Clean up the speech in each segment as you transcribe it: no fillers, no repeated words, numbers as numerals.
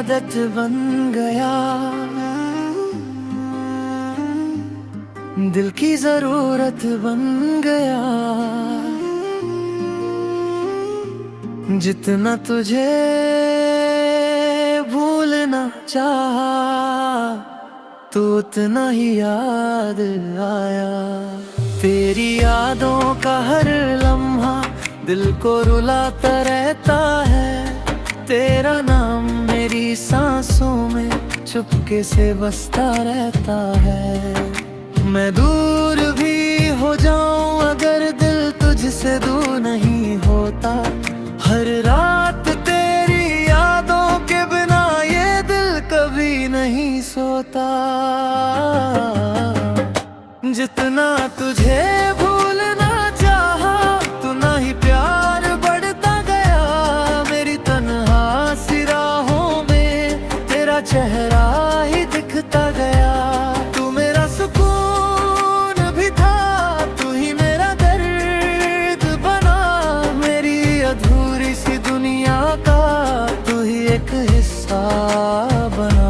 आदत बन गया, दिल की जरूरत बन गया। जितना तुझे भूलना चाहा, तो उतना ही याद आया। तेरी यादों का हर लम्हा दिल को रुलाता रहता है। तेरा नाम मेरी सांसों में चुपके से बसता रहता है। मैं दूर भी हो जाऊं अगर दिल तुझसे दूर नहीं होता। हर रात तेरी यादों के बिना ये दिल कभी नहीं सोता। जितना तुझे भूलना चाहा, उतना ही प्यार बढ़ता गया। मेरी तन्हा सी राहों में तेरा चेहरा ही दिखता गया। तू मेरा सुकून भी था, तू ही मेरा दर्द बना। मेरी अधूरी सी दुनिया का तू ही एक हिस्सा बना।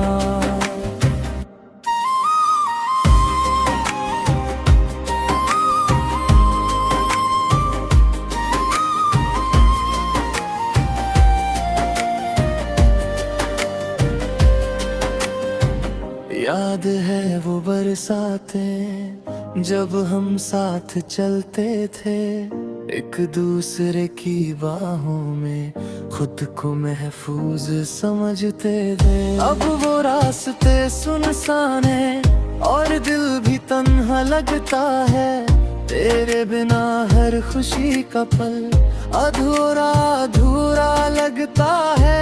याद है वो बरसातें जब हम साथ चलते थे, एक दूसरे की बाहों में खुद को महफूज समझते थे। अब वो रास्ते सुनसान है और दिल भी तन्हा लगता है। तेरे बिना हर खुशी का पल अधूरा अधूरा लगता है।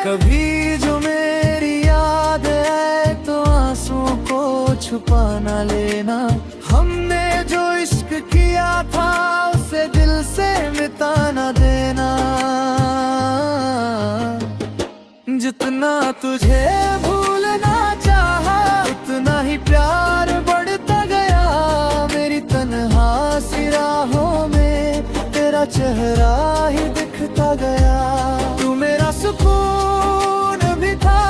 कभी जो मेरी याद है तो आंसुओं को छुपा ना लेना। हमने जो इश्क किया था उसे दिल से मिटा ना देना। जितना तुझे भूलना चाहा, उतना ही प्यार बढ़ता गया। मेरी तन्हा सी राहों में तेरा चेहरा ही दिखता गया। तू मेरा सुकून भी था,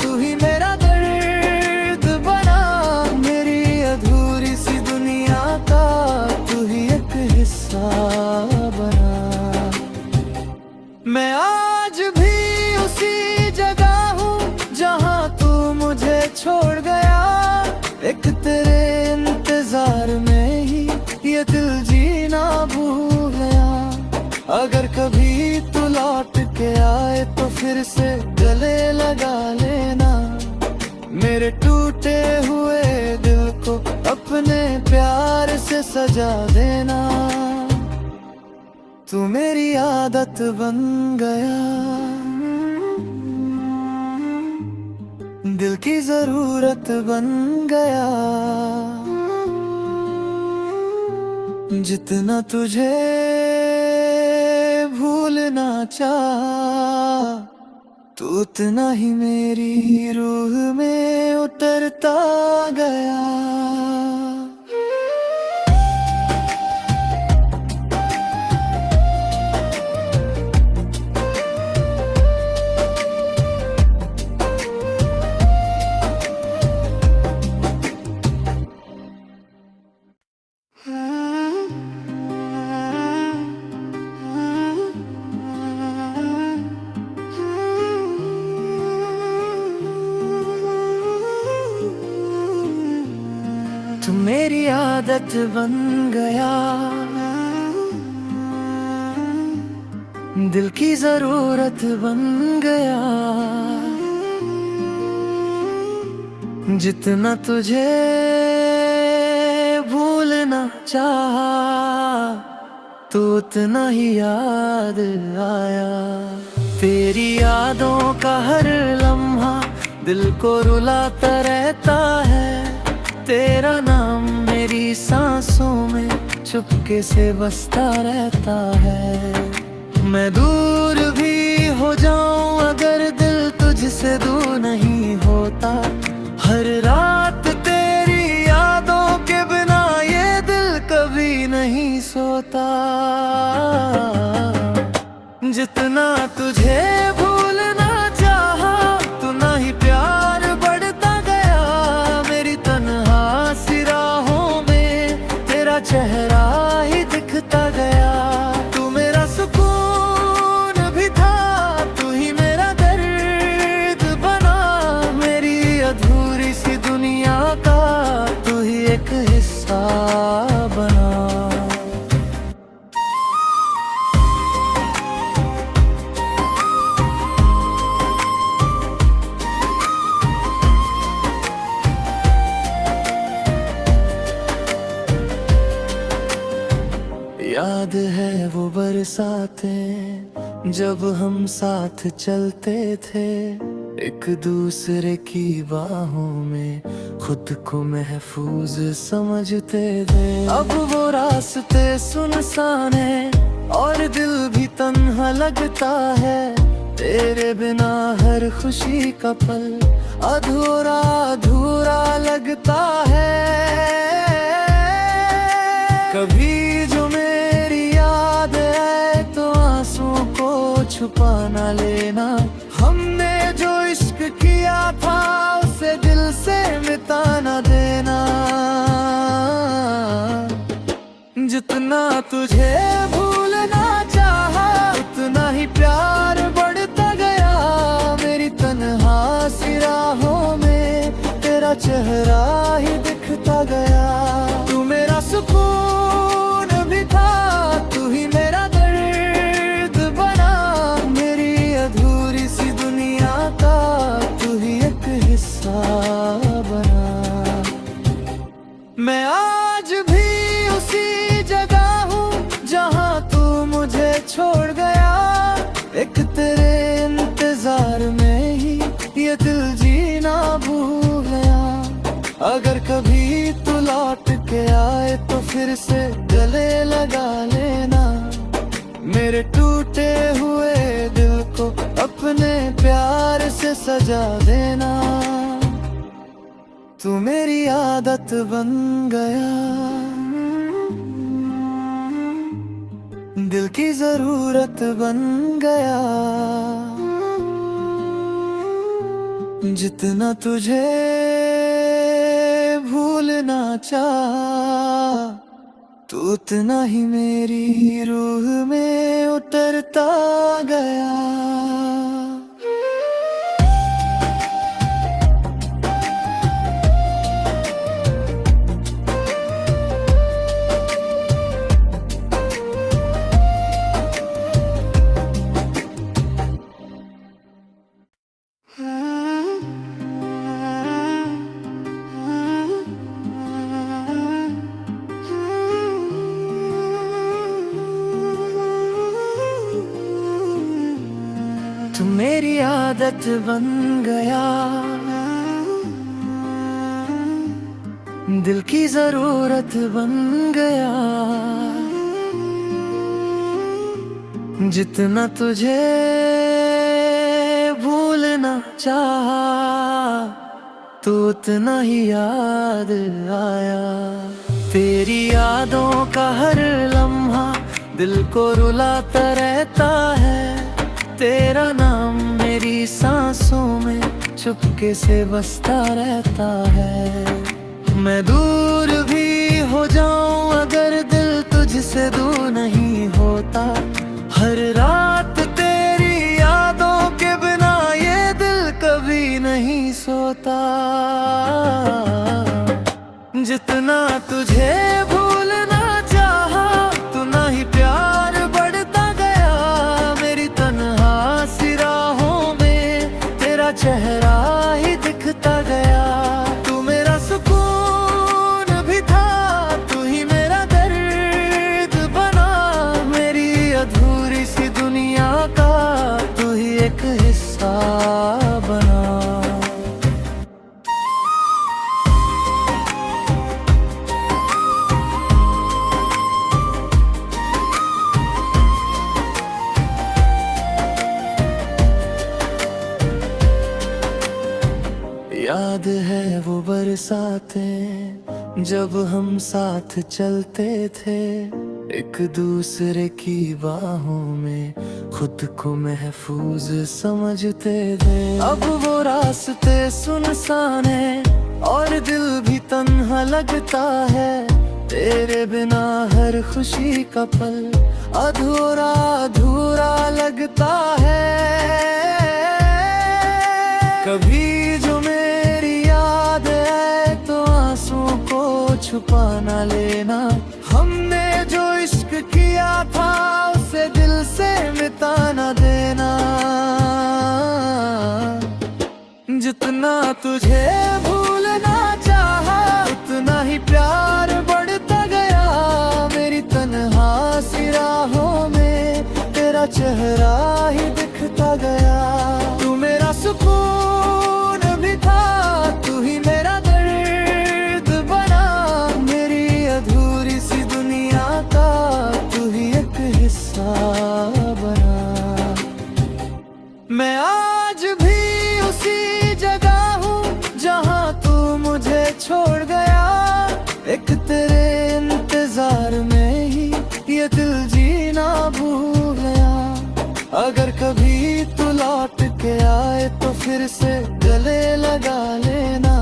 तू ही मेरा दर्द बना। मेरी अधूरी सी दुनिया का तू ही एक हिस्सा बना। मैं आज भी उसी जगह हूँ जहाँ तू मुझे छोड़ गया। एक तेरे इंतजार में ही ये दिल जीना भूल गया। अगर कभी तू लौट के आए तो फिर से गले लगा लेना। मेरे टूटे हुए दिल को अपने प्यार से सजा देना। तू मेरी आदत बन गया, दिल की जरूरत बन गया। जितना तुझे भूलना चाहा, तू उतना ही मेरी रूह में उतरता गया। तू मेरी आदत बन गया, दिल की जरूरत बन गया। जितना तुझे भूलना चाहा, तो उतना ही याद आया। तेरी यादों का हर लम्हा दिल को रुलाता रहता है। तेरा नाम मेरी सांसों में चुपके से बसता रहता है। मैं दूर भी हो जाऊं अगर दिल तुझसे दूर नहीं होता। हर रात तेरी यादों के बिना ये दिल कभी नहीं सोता। जितना तुझे भूलना चाहा, उतना ही प्यार बढ़ता गया। मेरी तन्हा सी राहों में तेरा चेहरा ही दिखता गया। तू मेरा सुकून भी था, तू ही मेरा दर्द बना। मेरी अधूरी सी दुनिया का तू ही एक हिस्सा बना। याद है वो बरसातें जब हम साथ चलते थे, एक दूसरे की बाहों में खुद को महफूज समझते थे। अब वो रास्ते सुनसान है और दिल भी तन्हा लगता है। तेरे बिना हर खुशी का पल अधूरा अधूरा लगता है। कभी जो मेरी याद है तो आंसुओं को छुपा ना लेना। हमने जो इश्क किया था उसे दिल से मिटा ना देना। जितना तुझे भूलना चाहा, उतना ही प्यार बढ़ता गया। मेरी तन्हा सी राहों में तेरा चेहरा ही दिखता गया। तू मेरा सुकून भी था, तू ही मेरा दर्द बना। मेरी अधूरी सी दुनिया का तू ही एक हिस्सा बना। मैं आज भी उसी जगह हूँ जहाँ तू मुझे छोड़ गया। एक तेरे इंतजार में ही ये दिल जीना भूल गया। अगर कभी तू लौट के आए तो फिर से गले लगा लेना। मेरे टूटे हुए दिल को अपने प्यार से सजा देना। तू मेरी आदत बन गया, दिल की जरूरत बन गया। जितना तुझे भूलना चाहा, तू उतना ही मेरी रूह में उतरता गया। तू मेरी आदत बन गया, दिल की जरूरत बन गया। जितना तुझे भूलना चाहा, तू उतना ही याद आया। तेरी यादों का हर लम्हा दिल को रुलाता रहता है। तेरा नाम मेरी सांसों में चुपके से बसता रहता है। मैं दूर भी हो जाऊं अगर दिल तुझसे दूर नहीं होता। हर रात तेरी यादों के बिना ये दिल कभी नहीं सोता। जितना तुझे भूलना चाहा, उतना ही प्यार बढ़ता गया। मेरी तन्हा सी राहों में तेरा चेहरा ही दिखता गया। तू मेरा सुकून भी था, तू ही मेरा दर्द बना। मेरी अधूरी सी दुनिया का तू ही एक हिस्सा बना। याद है वो बरसातें जब हम साथ चलते थे, एक दूसरे की बाहों में खुद को महफूज समझते थे। अब वो रास्ते सुनसान है और दिल भी तन्हा लगता है। तेरे बिना हर खुशी का पल अधूरा अधूरा लगता है। कभी जो मेरी याद है तो आंसुओं को छुपा ना लेना। हमने जो इश्क किया था उसे दिल से मिटा ना देना। जितना तुझे भूलना चाहा उतना ही प्यार बढ़ता गया। मेरी तन्हा सी राहों में तेरा चेहरा ही दिखता गया। तू मेरा सुकून भी था, तू ही मेरा दर्द बना। मेरी अधूरी सी दुनिया का तू ही एक हिस्सा बना। मैं आज भी उसी जगह हूँ जहाँ तू मुझे छोड़ गया। एक तेरे इंतजार में ही ये दिल जीना भूल गया। अगर कभी तू लौट के आए तो फिर से गले लगा लेना।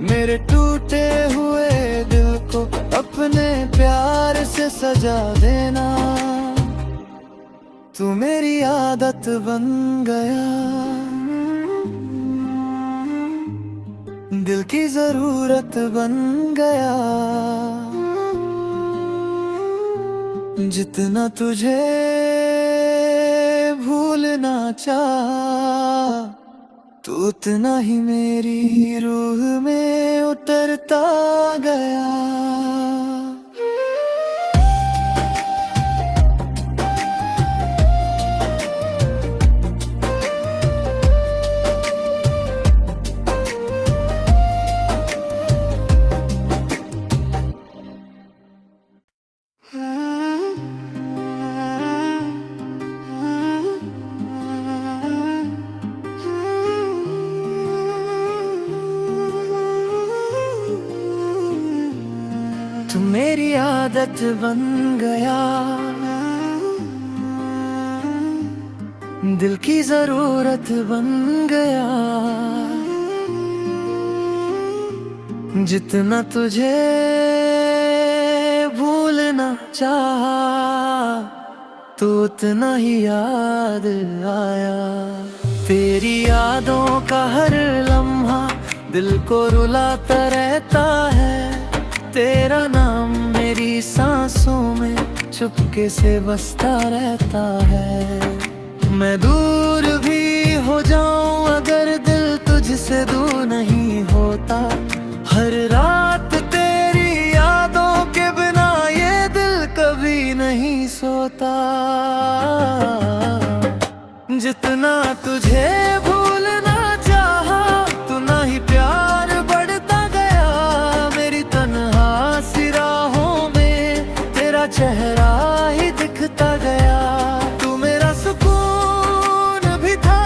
मेरे टूटे हुए दिल को अपने प्यार से सजा देना। तू मेरी आदत बन गया, दिल की जरूरत बन गया। जितना तुझे भूलना चाहा तू उतना ही मेरी रूह में उतरता गया। तू मेरी आदत बन गया, दिल की जरूरत बन गया। जितना तुझे भूलना चाहा तो उतना ही याद आया। तेरी यादों का हर लम्हा दिल को रुलाता रहता है। तेरा नाम मेरी सांसों में चुपके से बसता रहता है। मैं दूर भी हो जाऊं अगर दिल तुझसे दूर नहीं होता। हर रात तेरी यादों के बिना ये दिल कभी नहीं सोता। जितना तुझे भूलना चाहा उतना ही प्यार बढ़ता गया। मेरी तन्हा सी राहों में तेरा चेहरा ही दिखता गया। तू मेरा सुकून भी था,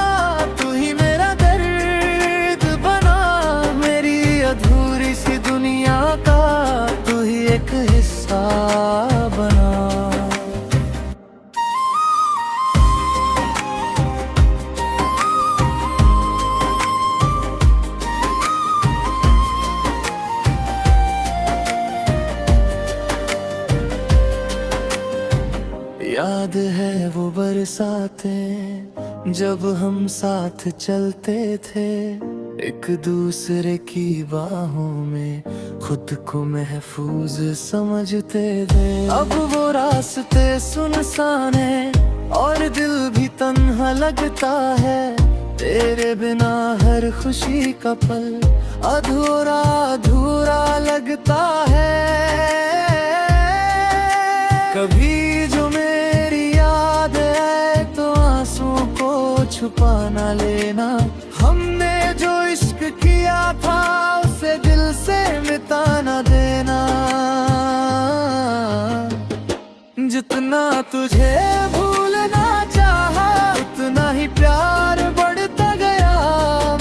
तू ही मेरा दर्द बना। मेरी अधूरी सी दुनिया का तू ही एक हिस्सा बना। याद है वो बरसातें जब हम साथ चलते थे। एक दूसरे की बाहों में खुद को महफूज समझते थे। अब वो रास्ते सुनसान है और दिल भी तन्हा लगता है। तेरे बिना हर खुशी का पल अधूरा अधूरा लगता है। कभी जो मेरी याद है तो आंसुओं को छुपा ना लेना। हमने जो इश्क किया था उसे दिल से मिटा ना देना। जितना तुझे भूलना चाहा उतना ही प्यार बढ़ता गया।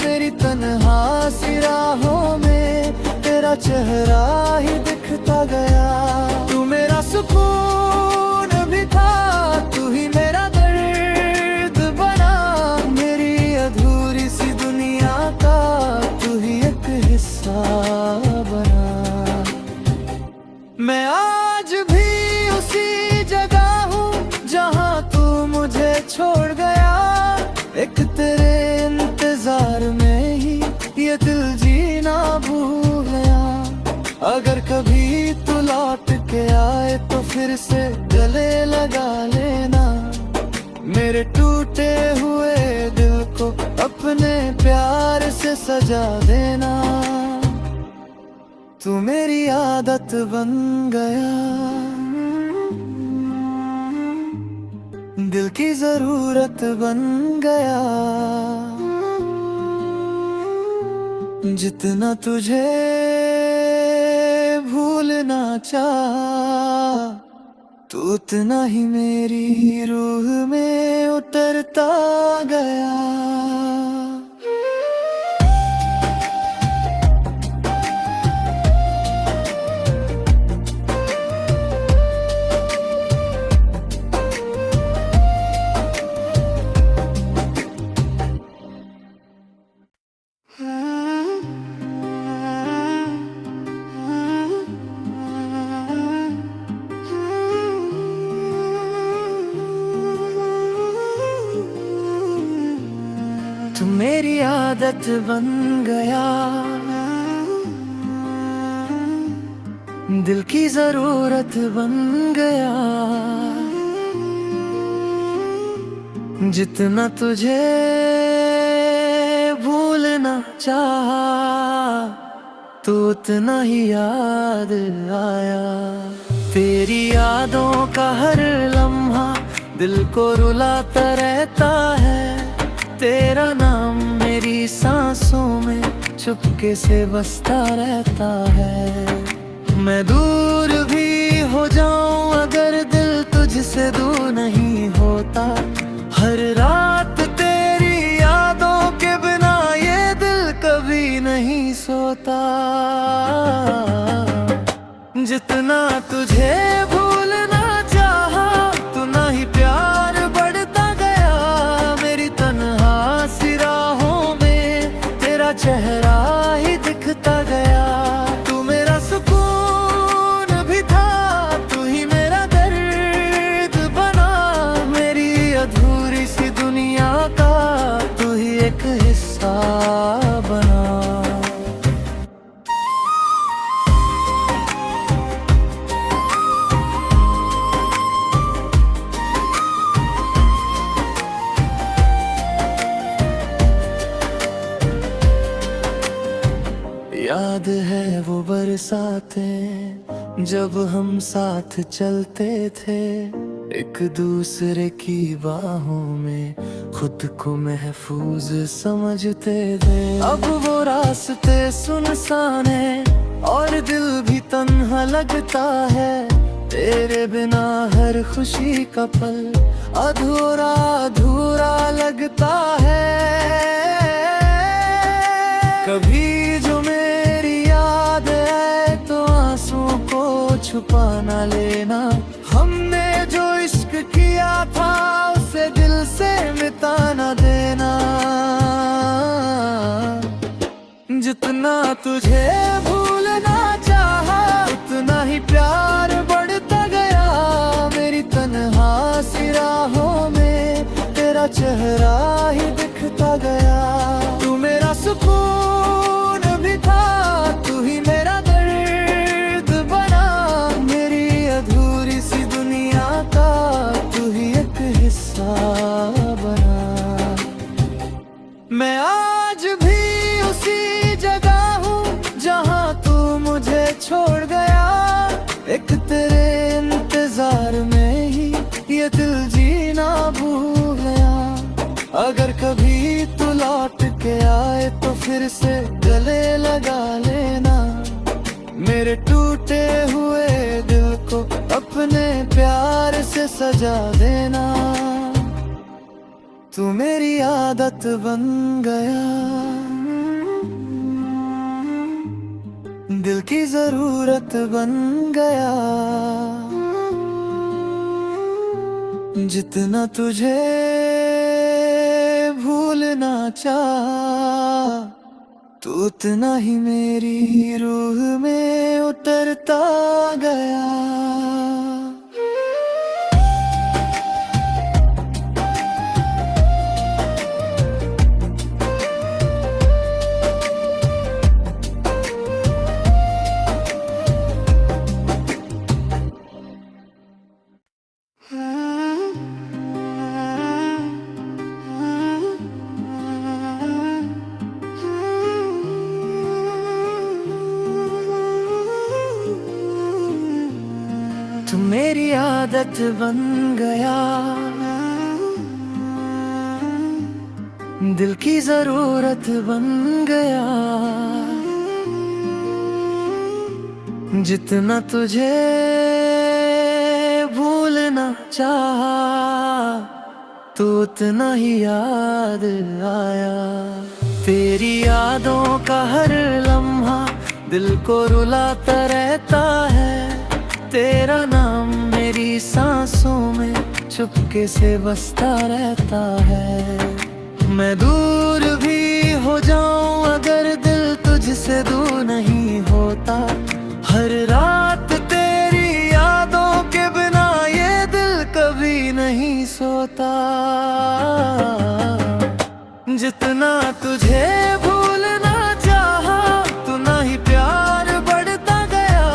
मेरी तन्हा सी राहों में तेरा चेहरा ही दिखता गया। तू मेरा सुकून भी था, तू ही मेरा दर्द एक तेरे इंतजार में ही ये दिल जीना भूल गया। अगर कभी तू लौट के आए तो फिर से गले लगा लेना। मेरे टूटे हुए दिल को अपने प्यार से सजा देना। तू मेरी आदत बन गया, दिल की जरूरत बन गया। जितना तुझे भूलना चाहा, तू उतना ही मेरी रूह में उतरता गया। तू मेरी आदत बन गया, दिल की जरूरत बन गया। जितना तुझे भूलना चाहा, तू उतना ही याद आया। तेरी यादों का हर लम्हा दिल को रुलाता रहता है। तेरा नाम मेरी सांसों में चुपके से बसता रहता है। मैं दूर भी हो जाऊं अगर दिल तुझसे दूर नहीं होता। हर रात तेरी यादों के बिना ये दिल कभी नहीं सोता। जितना तुझे भूलना चाहा, उतना ही प्यार बढ़ता गया। मेरी तन्हा सी राहों में तेरा चेहरा ही दिखता गया। तू मेरा सुकून भी था, तू ही मेरा दर्द बना। मेरी अधूरी सी दुनिया का तू ही एक हिस्सा बना। याद है वो बरसातें जब हम साथ चलते थे, एक दूसरे की बाहों में खुद को महफूज समझते थे। अब वो रास्ते सुनसान है और दिल भी तन्हा लगता है। तेरे बिना हर खुशी का पल अधूरा अधूरा लगता है। कभी जो मेरी याद है तो आंसुओं को छुपा ना लेना। हमने जो इश्क किया था उसे दिल से मिटा ना देना। जितना तुझे भूलना चाहा, उतना ही प्यार बढ़ता गया। मेरी तन्हा सी राहों में तेरा चेहरा ही दिखता गया। तू मेरा सुकून भी था, तू ही मेरा दर्द बना। मेरी अधूरी सी दुनिया का तू ही एक हिस्सा बना। मैं आज भी उसी जगह हूँ जहाँ तू मुझे छोड़ गया। एक तेरे इंतजार में ही ये दिल जीना भूल गया। अगर कभी तू लौट के आए तो फिर से गले लगा लेना। मेरे टूटे हुए दिल को अपने प्यार से सजा देना। तू मेरी आदत बन गया, दिल की जरूरत बन गया। जितना तुझे भूलना चाहा, तू उतना ही मेरी रूह में उतरता गया। मेरी आदत बन गया, दिल की जरूरत बन गया। जितना तुझे भूलना चाहा, तू उतना ही याद आया। तेरी यादों का हर लम्हा दिल को रुलाता रहता है। तेरा नाम मेरी सांसों में चुपके से बसता रहता है। मैं दूर भी हो जाऊं अगर दिल तुझसे दूर नहीं होता। हर रात तेरी यादों के बिना ये दिल कभी नहीं सोता। जितना तुझे भूलना चाहा, उतना ही प्यार बढ़ता गया।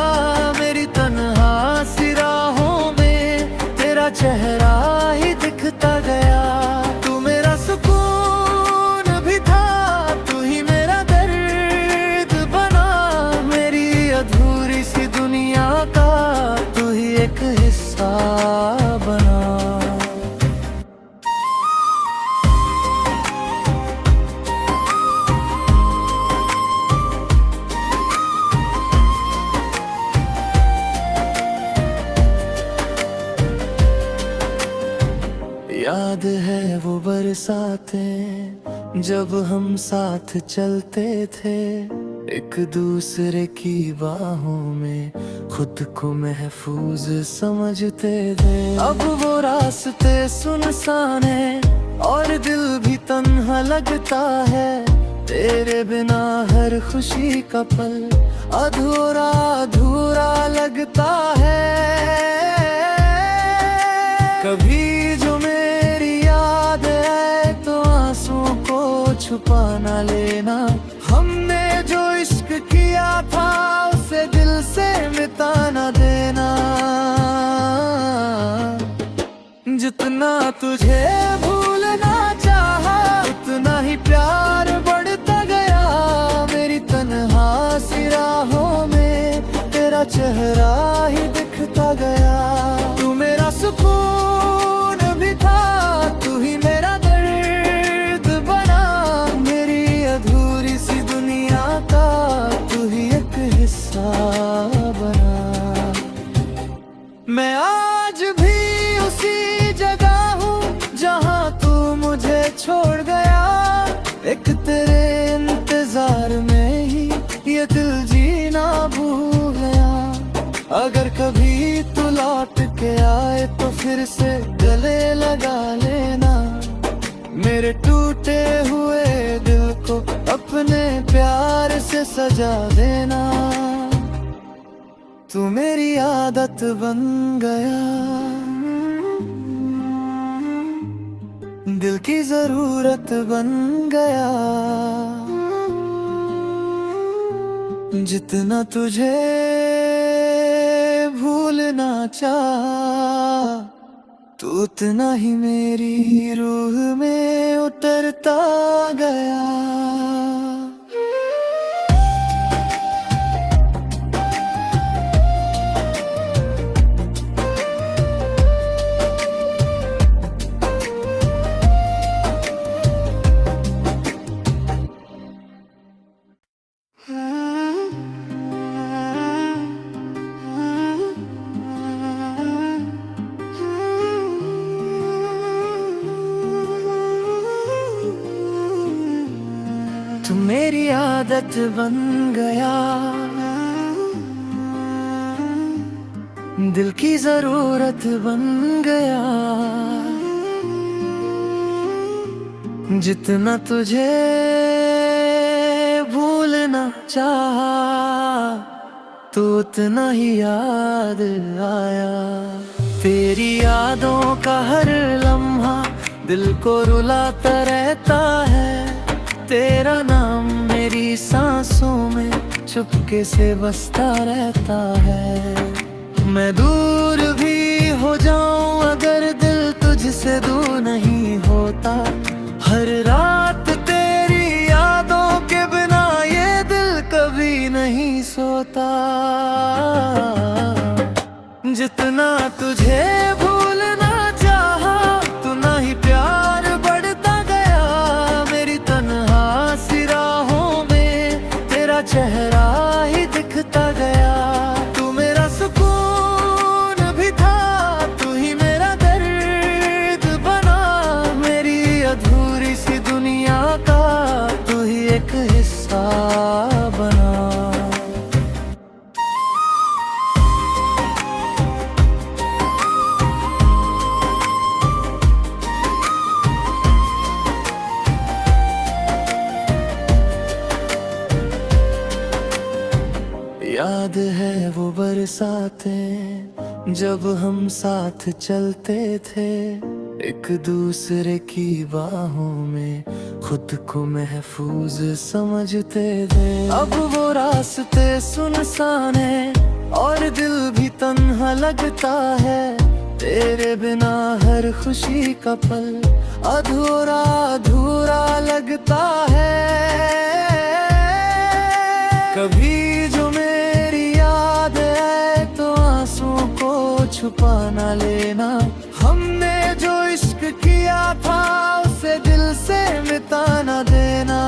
मेरी तन्हा सी राहों में तेरा चेहरा ही दिखता गया। तू मेरा सुकून भी था, तू ही मेरा दर्द बना। मेरी अधूरी सी दुनिया का तू ही एक हिस्सा बना। याद है वो बरसातें जब हम साथ चलते थे, एक दूसरे की बाहों में खुद को महफूज समझते थे। अब वो रास्ते सुनसान है और दिल भी तन्हा लगता है। तेरे बिना हर खुशी का पल अधूरा अधूरा लगता है। कभी जो मेरी याद है तो आंसुओं को छुपा ना लेना। हमने जो इश्क किया था उसे दिल से मिटा ना देना। जितना तुझे भूलना चाहा, उतना ही प्यार बढ़ता गया। मेरी तन्हा सी राहों में तेरा चेहरा ही दिखता गया। तू मेरा सुकून भी था, तू ही मेरा दर्द बना। मेरी अधूरी सी दुनिया का तू ही एक हिस्सा बना। मैं आज भी उसी जगह हूँ जहाँ तू मुझे छोड़ गया। एक तेरे इंतजार में ही ये दिल जीना भूल गया। अगर कभी तू लौट के आए तो फिर से गले लगा लेना। मेरे टूटे हुए दिल को अपने प्यार से सजा देना। तू मेरी आदत बन गया, दिल की जरूरत बन गया। जितना तुझे भूलना चाहा, तू उतना ही मेरी रूह में उतरता गया। तू मेरी आदत बन गया, दिल की जरूरत बन गया। जितना तुझे भूलना चाहा, तू उतना ही याद आया। तेरी यादों का हर लम्हा दिल को रुलाता रहता है। तेरा नाम मेरी सांसों में चुपके से बसता रहता है। मैं दूर भी हो जाऊं अगर दिल तुझसे दूर नहीं होता। हर रात तेरी यादों के बिना ये दिल कभी नहीं सोता। जितना तुझे भूलना चाहा, उतना ही प्यार बढ़ता गया। मेरी तन्हा सी राहों में तेरा चेहरा ही दिखता गया। तू मेरा सुकून भी था, तू ही मेरा दर्द बना। मेरी अधूरी सी दुनिया का तू ही एक हिस्सा बना। याद है वो बरसातें जब हम साथ चलते थे, एक दूसरे की बाहों में खुद को महफूज समझते थे। अब वो रास्ते सुनसान है और दिल भी तन्हा लगता है। तेरे बिना हर खुशी का पल अधूरा अधूरा लगता है। कभी जो मेरी याद है तो आंसुओं को छुपा ना लेना। हमने जो इश्क किया था उसे दिल से मिटा ना देना।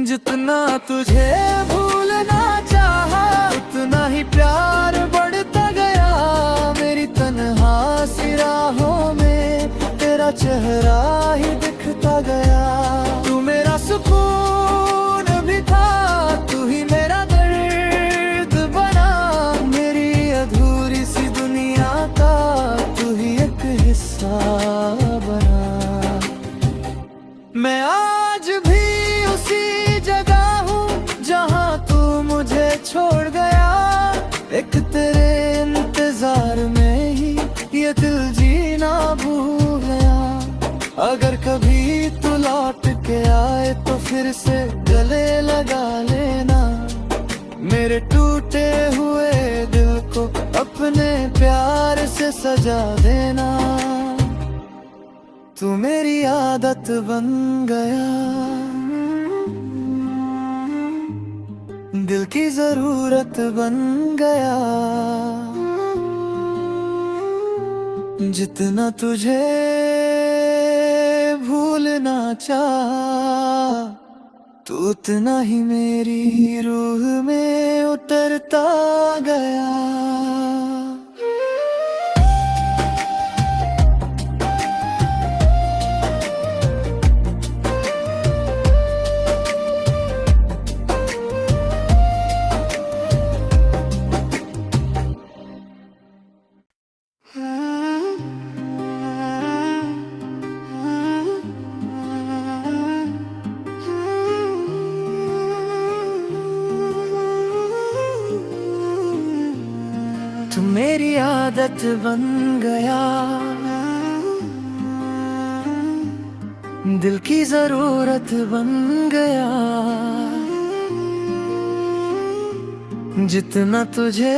जितना तुझे भूलना चाहा, उतना ही प्यार बढ़ता गया। मेरी तन्हा सी राहों में तेरा चेहरा ही दिखता गया। तू मेरा सुकून भी था, तू ही मेरा दर्द बना। मेरी अधूरी सी दुनिया का तू ही एक हिस्सा बना। मैं आज भी उसी जगह हूँ जहाँ तू मुझे छोड़ गया। एक तेरे इंतजार में ही ये दिल जीना भूल गया। अगर कभी तू लौट के आए तो फिर से गले लगा लेना। मेरे टूटे हुए दिल को अपने प्यार से सजा देना। तू मेरी आदत बन गया, दिल की जरूरत बन गया। जितना तुझे भूलना चाहा, तू उतना ही मेरी रूह में उतरता गया। तू मेरी आदत बन गया, दिल की जरूरत बन गया। जितना तुझे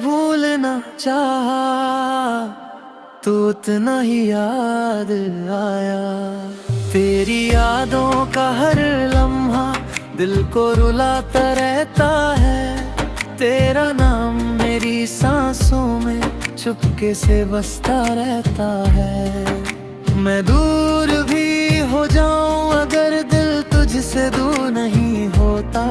भूलना चाहा, तू उतना ही याद आया। तेरी यादों का हर लम्हा दिल को रुलाता रहता है। तेरा नाम मेरी सांसों में चुपके से बसता रहता है। मैं दूर भी हो जाऊं अगर दिल तुझसे दूर नहीं होता।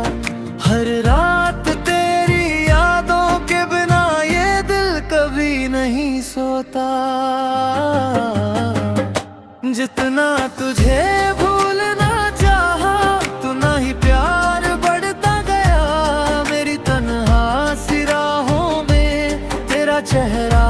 हर रात तेरी यादों के बिना ये दिल कभी नहीं सोता। जितना तुझे भूलना चाहा, उतना ही प्यार बढ़ता गया। मेरी तन्हा सी राहों में तेरा चेहरा